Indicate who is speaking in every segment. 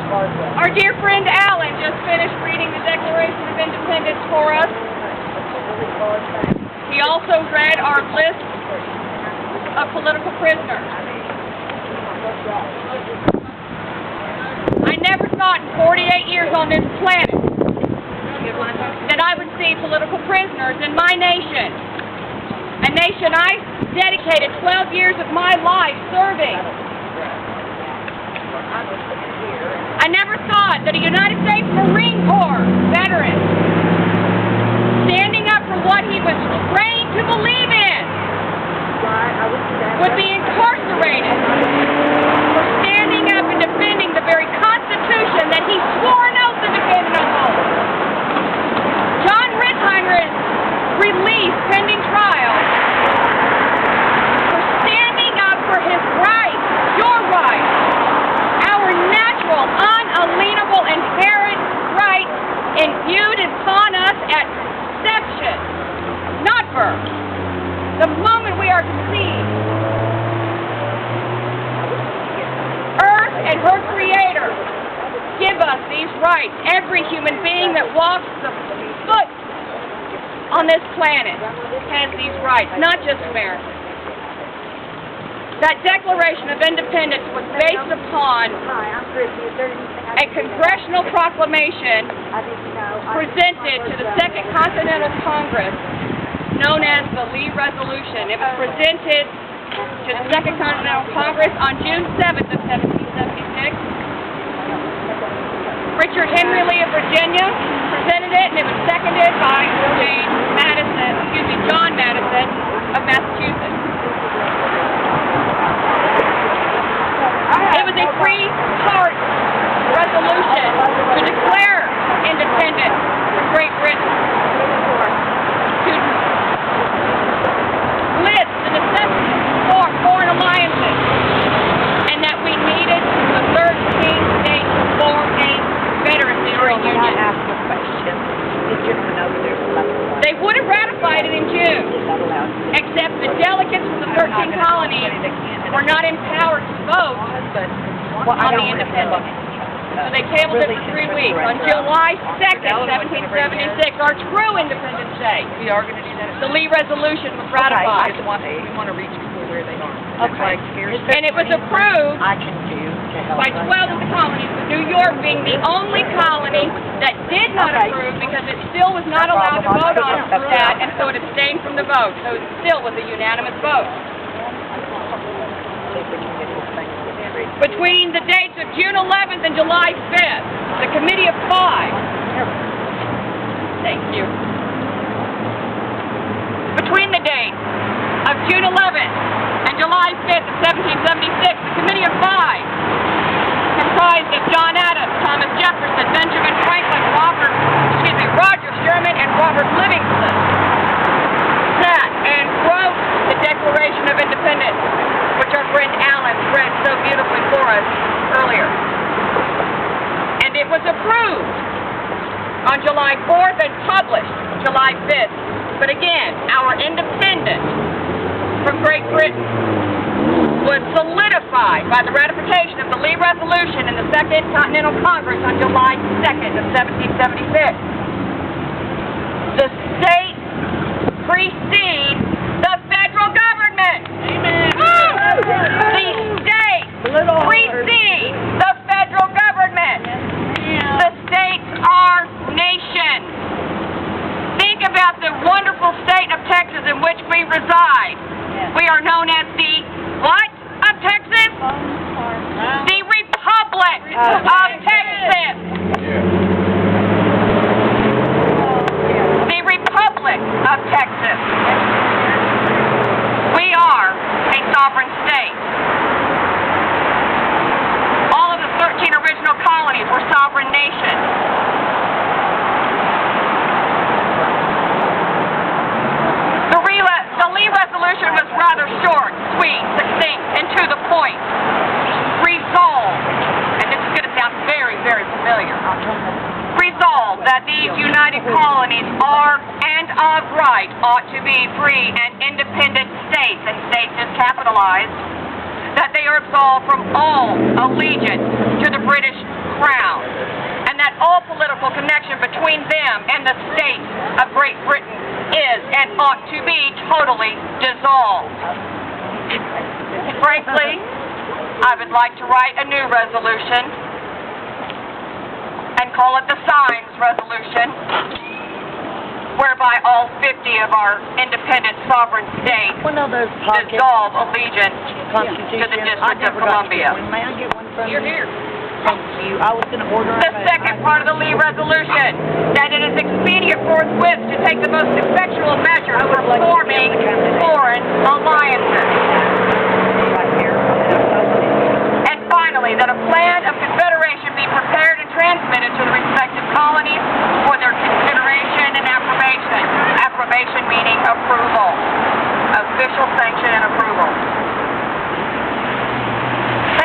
Speaker 1: Our dear friend Alan just finished reading the Declaration of Independence for us. He also read our list of political prisoners. I never thought in 48 years on this planet that I would see political prisoners in my nation. A nation I dedicated 12 years of my life serving. I never thought that a United States Marine Corps veteran, standing up for what he was trained to believe in, would be incarcerated for standing up and defending the very Constitution that he swore an oath to defend and uphold. John Ritzheimer is released pending trial for standing up for his rights, your rights, our natural, unalienable, inherent rights imbued upon us at conception, not birth. The moment we are conceived, Earth and her Creator give us these rights. Every human being that walks the foot on this planet has these rights, not just Americans. That Declaration of Independence was based upon a congressional proclamation presented to the Second Continental Congress known as the Lee Resolution. It was presented to the Second Continental Congress on June 7th of 1776. Richard Henry Lee of Virginia presented it, and it was seconded by John Madison of Massachusetts. It was a three-part resolution to declare independence from Great Britain, to list the necessity for foreign alliances, and that we needed the 13 states to form a confederacy or a union. They would have ratified it in June, except the delegates from the 13 colonies were not empowered to vote on the independence. So they tabled it for 3 weeks. On July 2nd, 1776, our true Independence Day, the Lee Resolution was ratified.
Speaker 2: We want to reach people where they are.
Speaker 1: Okay. And it was approved by 12 of the colonies, with New York being the only colony that did not approve because it still was not allowed to vote on that, and so it abstained from the vote. So it still was a unanimous vote. Between the dates of June 11th and July 5th, the Committee of Five, thank you. Between the dates of June 11th and July 5th of 1776, the Committee of Five, comprised of John Adams, Thomas Jefferson, Benjamin Franklin, Roger Sherman, and Robert Livingston, sat and wrote the Declaration of Independence, which our friend Alan read so beautifully for us earlier. And it was approved on July 4th and published July 5th. But again, our independence from Great Britain was solidified by the ratification of the Lee Resolution in the Second Continental Congress on July 2nd of 1776. The states precede the federal government. Amen. The states precede the federal government. The states are nations. Think about the wonderful state of Texas in which we reside. We are known as the what of Texas? The Republic of Texas. The Republic of Texas. We are a sovereign state. All of the 13 original colonies were sovereign nations. The Lee Resolution was rather short, sweet, succinct, and to the point. Resolved, and this is going to sound very, very familiar. Resolved that these united colonies are and of right ought to be free and independent states, and states is capitalized, that they are absolved from all allegiance to the British Crown. connection between them and the state of Great Britain is and ought to be totally dissolved. Frankly, I would like to write a new resolution and call it the Signs Resolution, whereby all 50 of our independent sovereign states
Speaker 3: One of those pocket
Speaker 1: dissolve allegiance
Speaker 3: Constitution.
Speaker 1: to the District of Columbia.
Speaker 3: May I get one from
Speaker 1: You're
Speaker 3: you?
Speaker 1: here.
Speaker 3: Thank you. I was going to order
Speaker 1: The second part of the Lee Resolution, that it is expedient forthwith to take the most effectual measures for forming foreign alliances.
Speaker 3: right here.
Speaker 1: And finally, that a plan of confederation be prepared and transmitted to the respective colonies for their consideration and approbation. Approbation meaning approval. Official sanction and approval.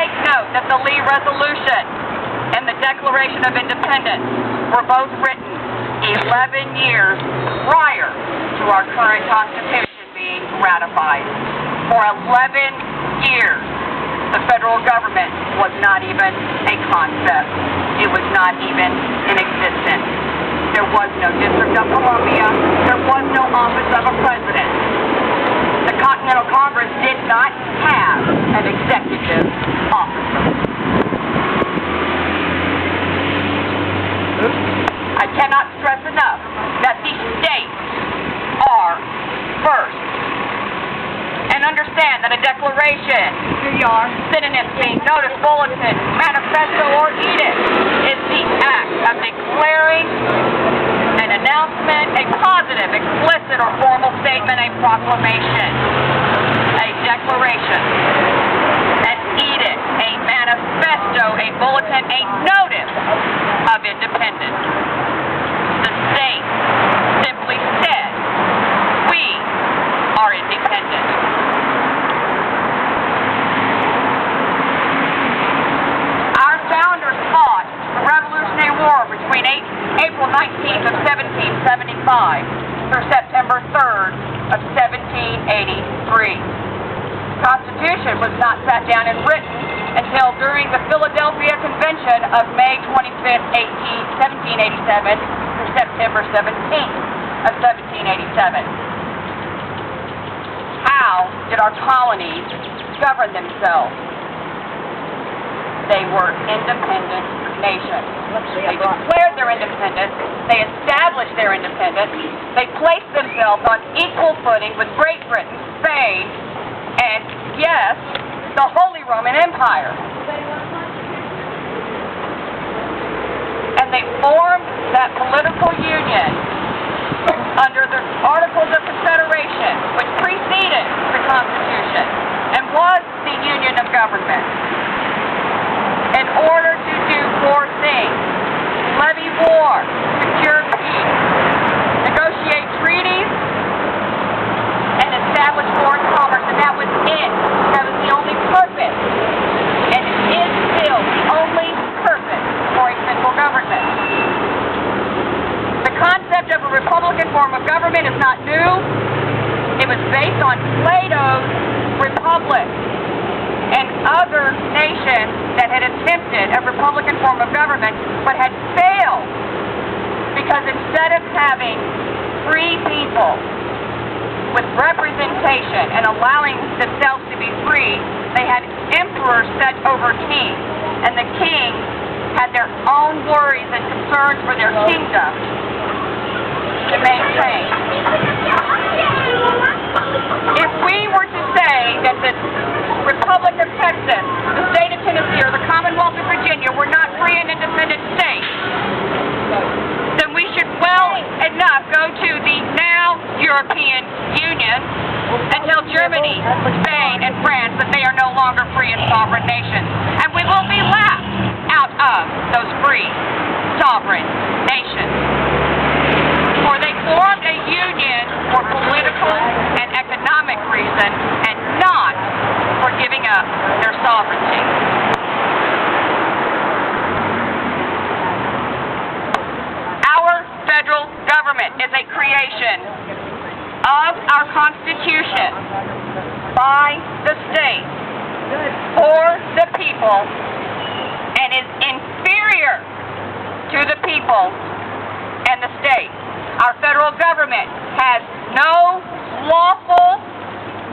Speaker 1: Take note that the Lee Resolution and the Declaration of Independence were both written 11 years prior to our current Constitution being ratified. For 11 years, the federal government was not even a concept. It was not even in existence. There was no District of Columbia. There was no office of a president. The Continental Congress did not have an executive officer. I cannot stress enough that the states are first. And understand that a declaration,
Speaker 3: Here you are.
Speaker 1: synonyms being notice, bulletin, manifesto, or edict, is the act of declaring an announcement, a positive, explicit, or formal statement, a proclamation, a declaration, an edict, a manifesto, a bulletin, a notice of independence. The state simply said, we are independent. Our founders fought the Revolutionary War between April 19th of 1775 through September 3rd of 1783. The Constitution was not sat down and written until during the Philadelphia Convention of May 25th, 1787 through September 17th of 1787. How did our colonies govern themselves? They were independent nations. They declared their independence. They established their independence. They placed themselves on equal footing with Great Britain, Spain, and, yes, the Holy Roman Empire. And they formed that political union under the Articles of Confederation, which preceded the Constitution and was the union of government, in order to do four things: levy war, secure peace, negotiate treaties, and establish foreign commerce. And that was it. That was the only purpose, and it is still the only purpose for a central government. The concept of a republican form of government is not new. It was based on Plato's Republic and other nations that had attempted a republican form of government but had failed, because instead of having free people with representation and allowing themselves to be free, they had emperors set over kings, and the kings had their own worries and concerns for their kingdom to maintain. If we were to say that the Republic of Texas, the state of Tennessee, or the Commonwealth of Virginia were not free and independent states, then we should well enough go to the now European Union and tell Germany, Spain, and France that they are no longer free and sovereign nations. And we will be laughed out of those free, sovereign nations. For they formed a union for political and economic reason and not for giving up their sovereignty. Our federal government is a creation of our Constitution by the states for the people and is inferior to the people States. Our federal government has no lawful,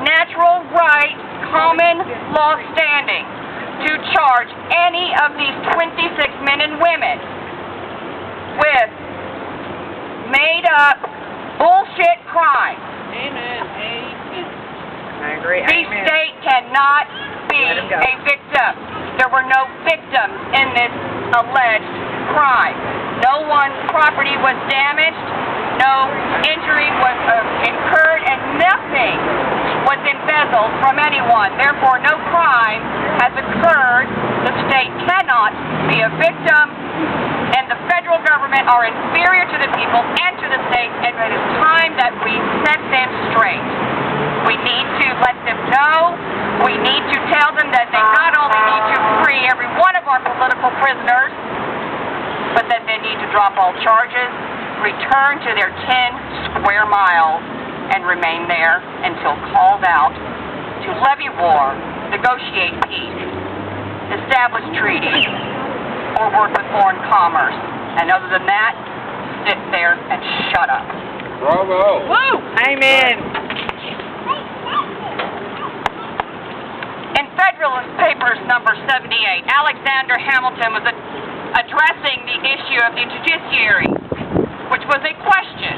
Speaker 1: natural right, common law standing to charge any of these 26 men and women with made-up bullshit crimes.
Speaker 2: Amen.
Speaker 3: I agree.
Speaker 1: The state cannot be
Speaker 3: Let 'em go.
Speaker 1: a victim. There were no victims in this alleged crime. No one's property was damaged, no injury was incurred, and nothing was embezzled from anyone. Therefore, no crime has occurred. The state cannot be a victim, and the federal government are inferior to the people and to the state, and it is time that we set them straight. We need to let them know. We need to tell them that they not only need to free every one of our political prisoners, but that they need to drop all charges, return to their 10 square miles, and remain there until called out to levy war, negotiate peace, establish treaties, or work with foreign commerce. And other than that, sit there and shut up.
Speaker 4: Bravo!
Speaker 1: Woo!
Speaker 3: Amen.
Speaker 1: In Federalist Papers number 78, Alexander Hamilton was addressing the issue of the judiciary, which was a question,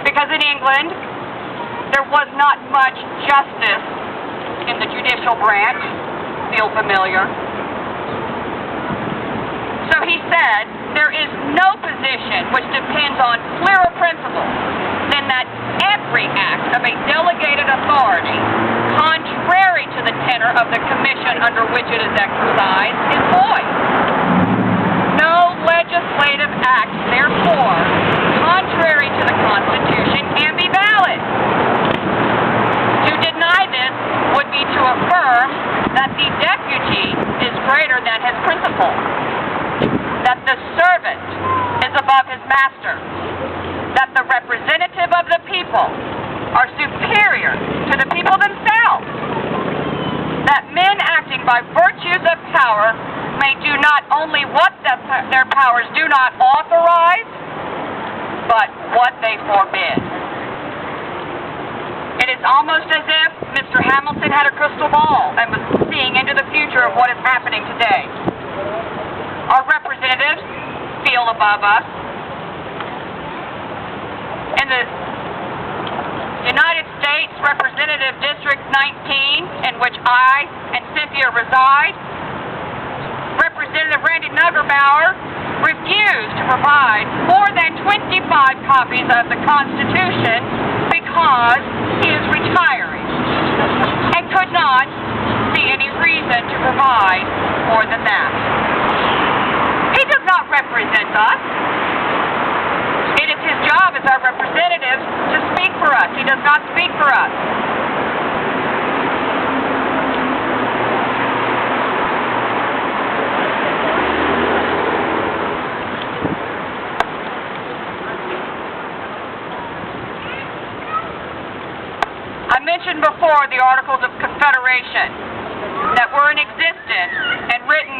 Speaker 1: because in England there was not much justice in the judicial branch. Feel familiar? So he said, there is no position which depends on clearer principles than that every act of a delegated authority, contrary to the tenor of the commission under which it is exercised, is void. No legislative act, therefore, contrary to the Constitution, can be valid. To deny this would be to affirm that the deputy is greater than his principal, that the servant is above his master, that the representative of the people are superior to the people themselves, that men acting by virtues of power may do not only what their powers do not authorize, but what they forbid. It is almost as if Mr. Hamilton had a crystal ball and was seeing into the future of what is happening today. Our representatives feel above us. In the United States Representative District 19, in which I and Cynthia reside, Representative Randy Nuggerbauer refused to provide more than 25 copies of the Constitution because he is retiring and could not see any reason to provide more than that. He does not represent us. It is his job as our representative to speak for us. He does not speak for us. I mentioned before the Articles of Confederation that were in existence and written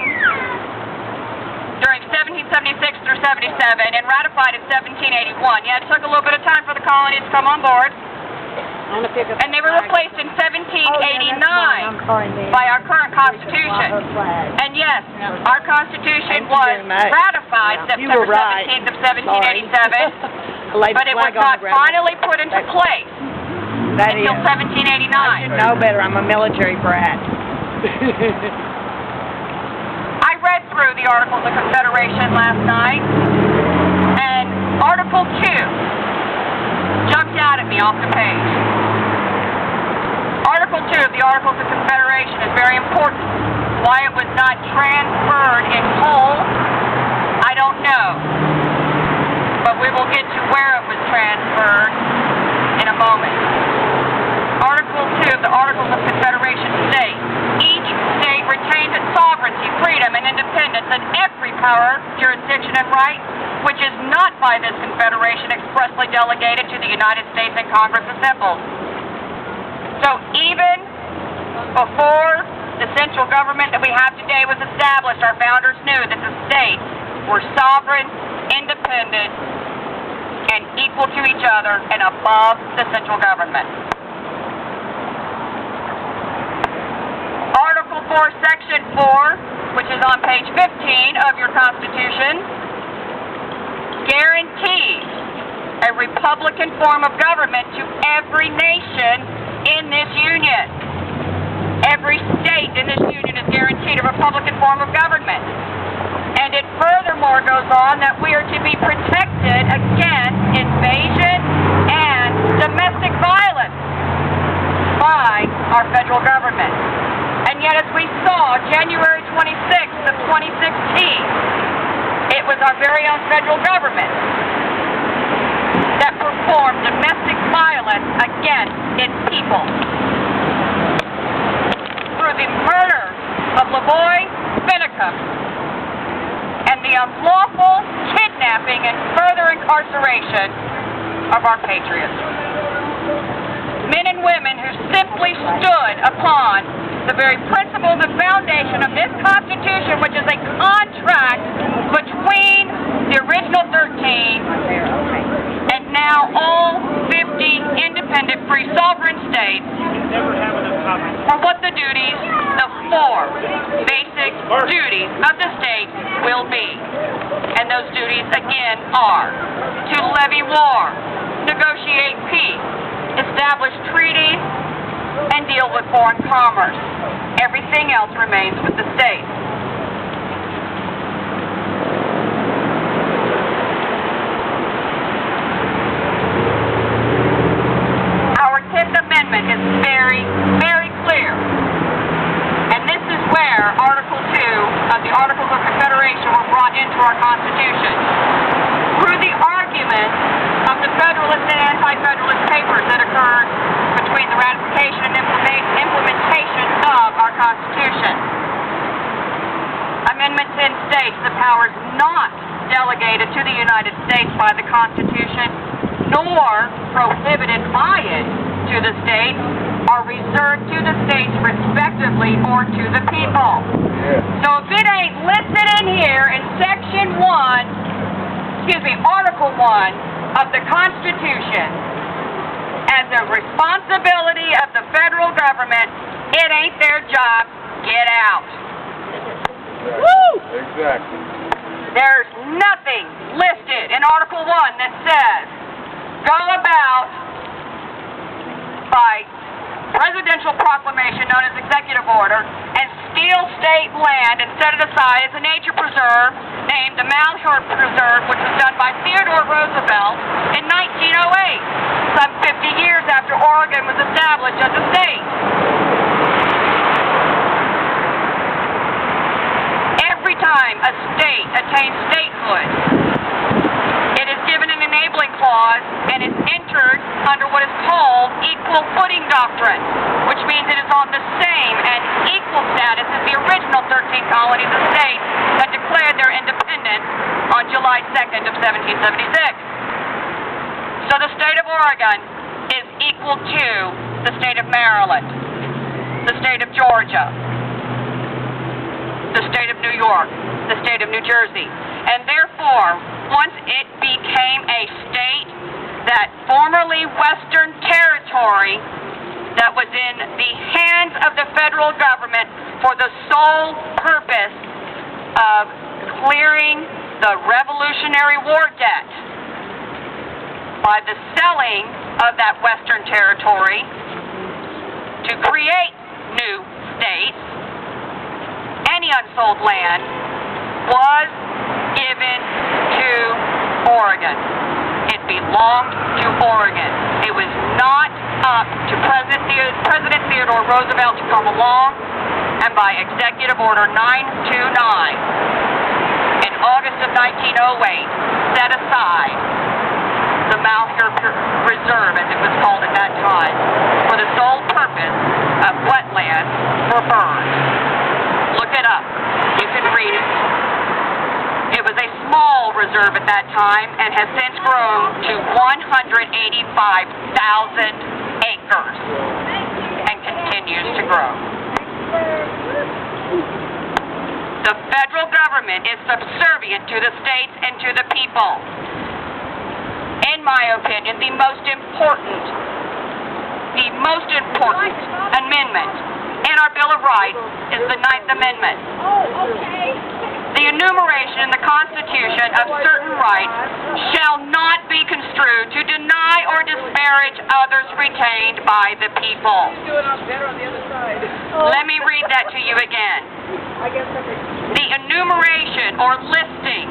Speaker 1: during 1776 through 77 and ratified in 1781. Yeah, it took a little bit of time for the colonies to come on board. And they were replaced in 1789 by our current Constitution. And yes, our Constitution was ratified September 17th of 1787, but it was not finally put into place until 1789.
Speaker 3: I should know better. I'm a military brat.
Speaker 1: I read through the Articles of Confederation last night, and Article 2 jumped out at me off the page. Article 2 of the Articles of Confederation is very important. Why it was not transferred in whole, I don't know. But we will get to where it was transferred in a moment. Article 2 of the Articles of Confederation states, each state retains its sovereignty, freedom, and independence in every power, jurisdiction, and right, which is not by this Confederation expressly delegated to the United States and Congress assembled. So even before the central government that we have today was established, our founders knew that the states were sovereign, independent, and equal to each other and above the central government. Article 4, Section 4, which is on page 15 of your Constitution, guarantees a republican form of government to every nation in this union. Every state in this union is guaranteed a republican form of government. And it furthermore goes on that we are to be protected against invasion and domestic violence by our federal government. And yet, as we saw, January 26th of 2016, it was our very own federal government that performed domestic violence against its people. Through the murder of Lavoy Finicum and the unlawful kidnapping and further incarceration of our patriots. Men and women who simply stood upon the very principles and foundation of this Constitution, which is a contract between the original 13 and now all 50 independent free sovereign states for what the duties, the four basic duties of the state will be. And those duties, again, are to levy war, negotiate peace, establish treaties, and deal with foreign commerce. Everything else remains with the states. Our 10th Amendment is very, very clear. And this is where Article 2 of the Articles of Confederation were brought into our Constitution. Through the argument of the Federalist and Anti-Federalist papers that occurred between the ratification and implementation of our Constitution. Amendment 10 states the powers not delegated to the United States by the Constitution, nor prohibited by it to the states, are reserved to the states respectively or to the people. So if it ain't listed in here in Article 1 of the Constitution as a responsibility of the federal government, it ain't their job. Get out. Woo!
Speaker 4: Exactly.
Speaker 1: There's nothing listed in Article 1 that says, go about by presidential proclamation known as executive order and steal state land and set it aside as a nature preserve named the Malheur Preserve, which was done by Theodore Roosevelt in 1908, some 50 years after Oregon was established as a state. Every time a state attains statehood, it is given an enabling clause and is entered under what is called equal footing doctrine, which means it is on the same and equal status as the original 13 colonies of states that declared their independence on July 2nd of 1776. So the state of Oregon is equal to the state of Maryland, the state of Georgia, the state of New York, the state of New Jersey. And therefore, once it became a state, that formerly Western territory that was in the hands of the federal government for the sole purpose of clearing the Revolutionary War debt by the selling of that Western territory to create new states, any unsold land was given to Oregon. It belonged to Oregon. It was not up to President Theodore Roosevelt to come along and by Executive Order 929 in August of 1908 set aside the Malheur Reserve, as it was called at that time, for the sole purpose of wetlands for birds. Look it up. You can read it. It was a small reserve at that time and has since grown to 185,000 acres and continues to grow. The federal government is subservient to the states and to the people. In my opinion, the most important amendment in our Bill of Rights is the Ninth Amendment. The enumeration in the Constitution of certain rights shall not be construed to deny or disparage others retained by the people. Let me read that to you again. The enumeration or listing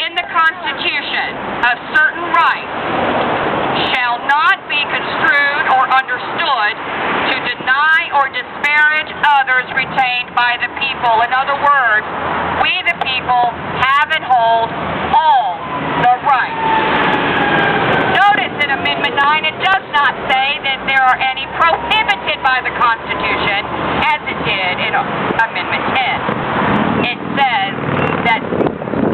Speaker 1: in the Constitution of certain rights shall not be construed or understood to deny or disparage others retained by the people. In other words, we the people have and hold all the rights. Notice in Amendment 9 it does not say that there are any prohibited by the Constitution as it did in Amendment 10. It says that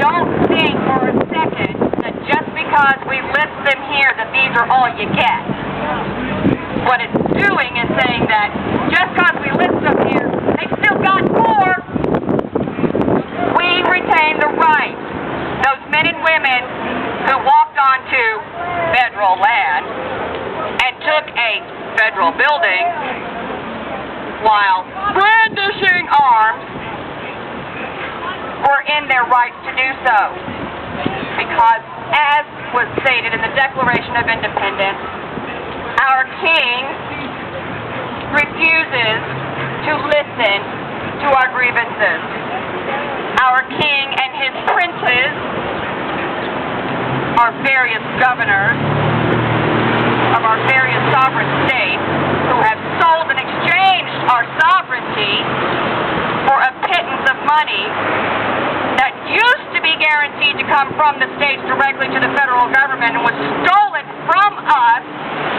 Speaker 1: don't think for a second that just because we list them here that these are all you get. What it's doing is saying that just because we list them here, they still got more. We retain the right. Those men and women who walked onto federal land and took a federal building while brandishing arms were in their rights to do so. Because, as was stated in the Declaration of Independence, our king refuses to listen to our grievances. Our king and his princes, our various governors of our various sovereign states who have sold and exchanged our sovereignty for a pittance of money that used to be guaranteed to come from the states directly to the federal government and was stolen from us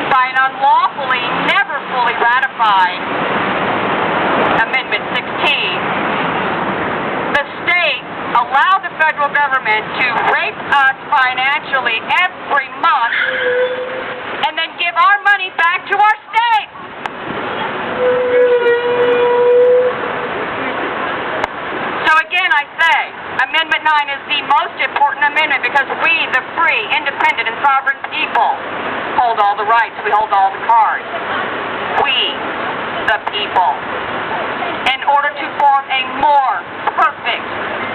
Speaker 1: by an unlawfully, never fully ratified Amendment 16. The states allow the federal government to rape us financially every month and then give our money back to our states. So again, I say, Amendment 9 is the most important amendment because we, the free, independent, and sovereign people, hold all the rights. We hold all the cards. We, the people, in order to form a more perfect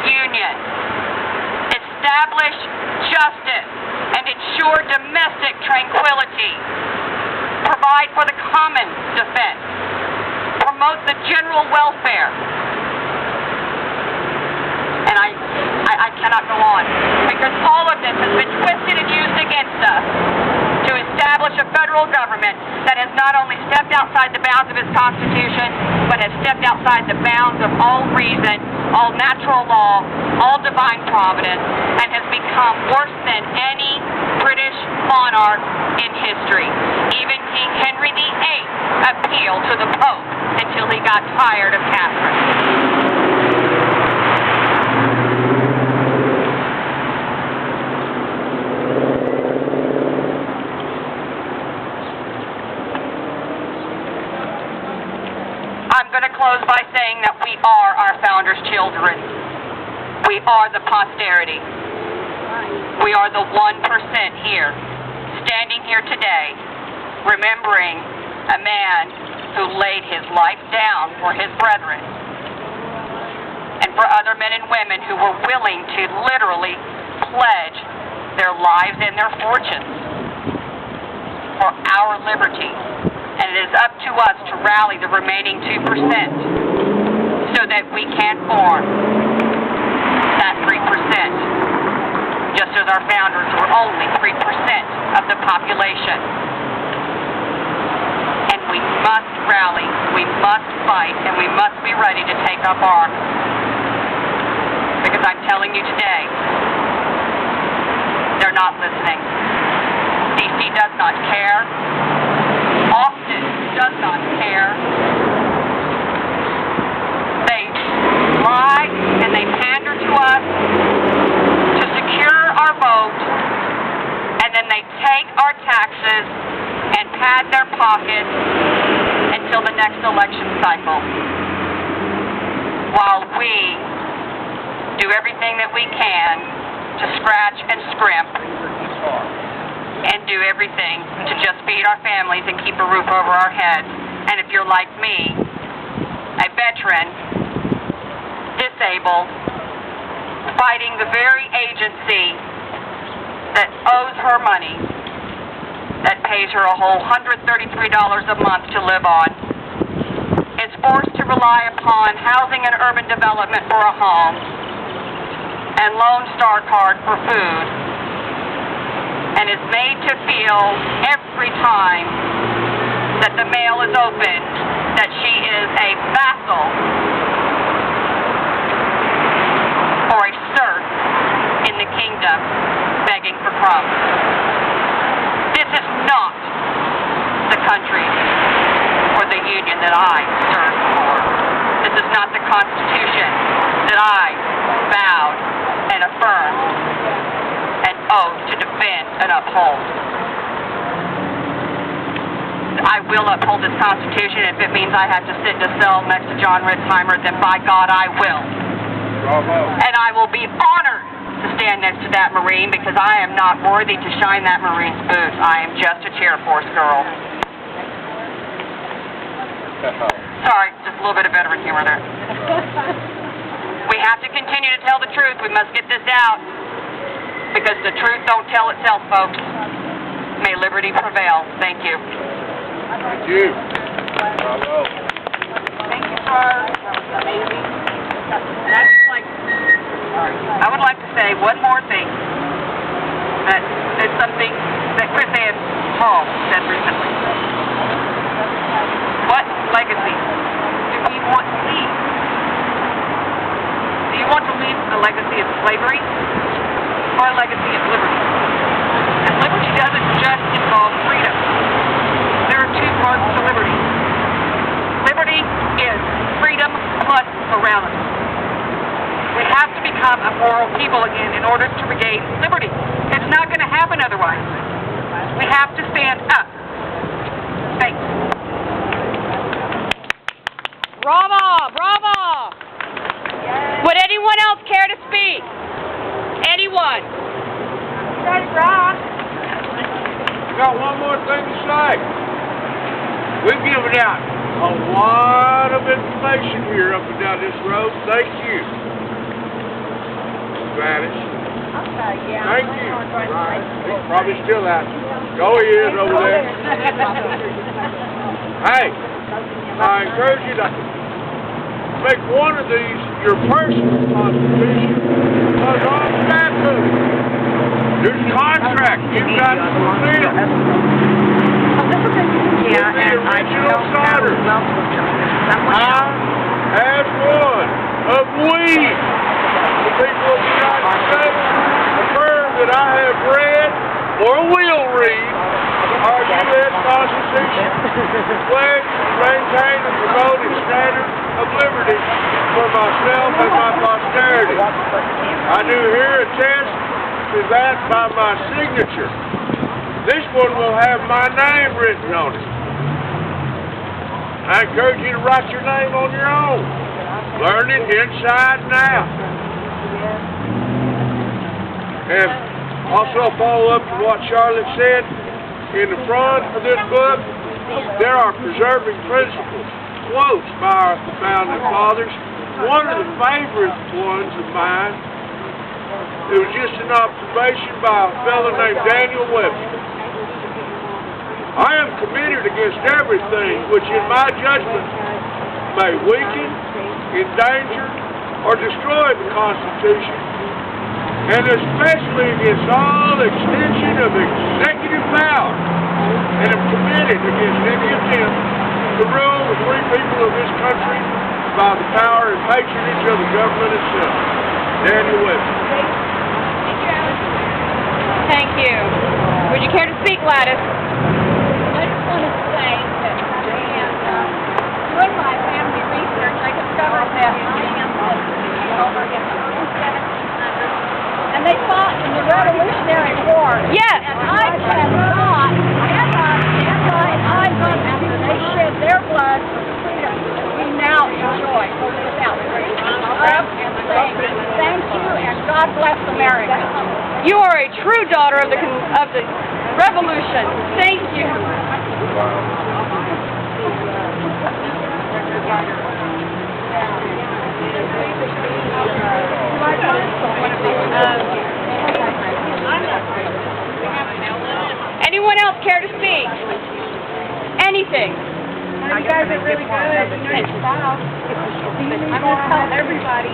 Speaker 1: union, establish justice, and ensure domestic tranquility, provide for the common defense, promote the general welfare. And I cannot go on, because all of this has been twisted and used against us to establish a federal government that has not only stepped outside the bounds of its Constitution, but has stepped outside the bounds of all reason, all natural law, all divine providence, and has become worse than any British monarch in history. Even King Henry VIII appealed to the Pope until he got tired of Catherine. I'm going to close by saying that we are our founders' children. We are the posterity. We are the 1% here, standing here today, remembering a man who laid his life down for his brethren and for other men and women who were willing to literally pledge their lives and their fortunes for our liberty. And it is up to us to rally the remaining 2% so that we can form that 3%, just as our founders were only 3% of the population. And we must rally, we must fight, and we must be ready to take up arms. Because I'm telling you today, they're not listening. DC does not care. Austin does not care. They lie and they pander to us to secure our vote, and then they take our taxes and pad their pockets until the next election cycle, while we do everything that we can to scratch and scrimp do everything to just feed our families and keep a roof over our heads. And if you're like me, a veteran, disabled, fighting the very agency that owes her money, that pays her a whole $133 a month to live on, is forced to rely upon housing and urban development for a home and Lone Star card for food, and is made to feel every time that the mail is opened that she is a vassal or a serf in the kingdom begging for crumbs. This is not the country or the union that I serve for. This is not the Constitution that I vowed and affirmed and oath to defend and uphold. I will uphold this Constitution. If it means I have to sit in a cell next to John Ritzheimer, then by God I will.
Speaker 4: Bravo.
Speaker 1: And I will be honored to stand next to that Marine because I am not worthy to shine that Marine's boots. I am just a chair force girl. Sorry, just a little bit of veteran humor there. We have to continue to tell the truth. We must get this out because the truth don't tell itself, folks. May liberty prevail. Thank you.
Speaker 4: Thank you. Bravo.
Speaker 2: Thank you, Carl. That was amazing. That's like,
Speaker 1: I would like to say one more thing. That is something that Chris Ann Hall said recently. What legacy do we want to leave? Do you want to leave a legacy of slavery or a legacy of liberty? And liberty doesn't just involve freedom. There are two parts to liberty. Liberty is freedom plus morality. We have to become a moral people again in order to regain liberty. It's not going to happen otherwise. We have to stand up. Thanks. Bravo! Bravo! Would anyone else care to speak? Anyone?
Speaker 2: that's right.
Speaker 4: Got one more thing to say. We've given out a lot of information here up and down this road. Thank you, Gladys.
Speaker 2: Yeah.
Speaker 4: Thank you. Right. He's probably still out. Oh, he is over there. Hey, I encourage you to make one of these your personal constitution because all backup. There's a contract. You've got to fulfill.
Speaker 3: Yeah,
Speaker 4: With the
Speaker 3: and I
Speaker 4: original
Speaker 3: don't know
Speaker 4: starter. I, as one of we, the people of the United States, affirm that I have read or will read our U.S. Constitution, pledge to maintain and promote its standard of liberty for myself and my posterity. I do here attest to that by my signature. This one will have my name written on it. I encourage you to write your name on your own. Learn it inside and out. And also follow up to what Charlotte said. In the front of this book, there are preserving principles, quotes by our founding fathers. One of the favorite ones of mine, it was just an observation by a fellow named Daniel Webster. I am committed against everything which in my judgment may weaken, endanger, or destroy the Constitution, and especially against all extension of executive power, and am committed against any attempt to rule the free people of this country by the power and patronage of the government itself. Daniel Webster.
Speaker 1: Thank you. Would you care to speak, Gladys?
Speaker 2: I just want to say that doing my family research, I discovered that land was over in the 1700s, and they fought in the Revolutionary War.
Speaker 1: Yes.
Speaker 2: And I cannot, after they shed their blood for the freedom we now enjoy. Without up and saying thank you and God bless America.
Speaker 1: You are a true daughter of the revolution. Thank you. Anyone else care to speak? Anything?
Speaker 2: You guys are really good. You know your style. I'm going to tell everybody.